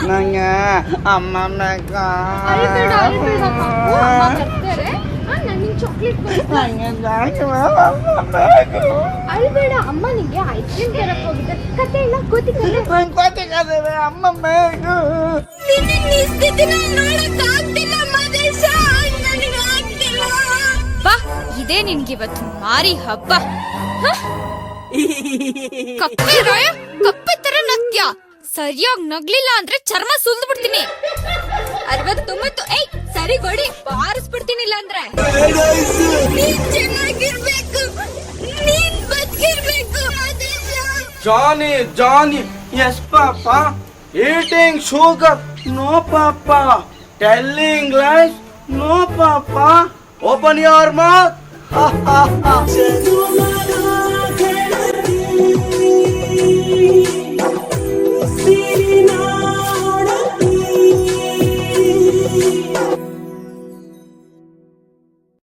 ನಂಗೆ ಅಮ್ಮ ಬೇಕು. ಅಳ್ಬೇಡ ಅಳ್ಬೇಡ ಪಾಪು, ಅಮ್ಮ ಬರ್ತಾರೆ. ನಾನು ನಿಂಗೆ ಚಾಕ್ಲೇಟ್ ನಂಗೆ ಜಾಸ್ತಿ ಅಮ್ಮ ಬೇಕು. ಅಳ್ಬೇಡ, ಅಮ್ಮ ನಿಂಗೆ ಐಸ್ ಕ್ರೀಮ್ ತರಕ್ ಹೋಗಿದ್ದೆ. ಕತೆ ಇಲ್ಲ ಗೊತ್ತಿಲ್ಲ. ನಂಗೆ ಗೊತ್ತಿಲ್ಲ ಅಮ್ಮ ಬೇಕು. ಬಾ, ಇದೇ ನಿನ್ಗಿವತ್ತು ಮಾರಿ ಹಬ್ಬ. ಕಪ್ಪೆ ತರ ನಗ್ತ್ಯ, ಸರಿಯಾಗಿ ನಗ್ಲಿಲ್ಲ ಅಂದ್ರೆ ಚರ್ಮ ಸುಲ್ದು ಬಿಡ್ತೀನಿ. 69. ಏಯ್ ಸರಿ ಕೊಡಿ, ಬಾರಿಸ್ಬಿಡ್ತೀನಿ. ಇಲ್ಲ ಅಂದ್ರೆ ನೀನ್ ಚೆನ್ನಾಗಿರ್ಬೇಕು, ನೀನ್ ಬದುಕಿರ್ಬೇಕು. Johnny Johnny, yes papa. Eating sugar, no papa. Telling lies, no papa. Open your mouth.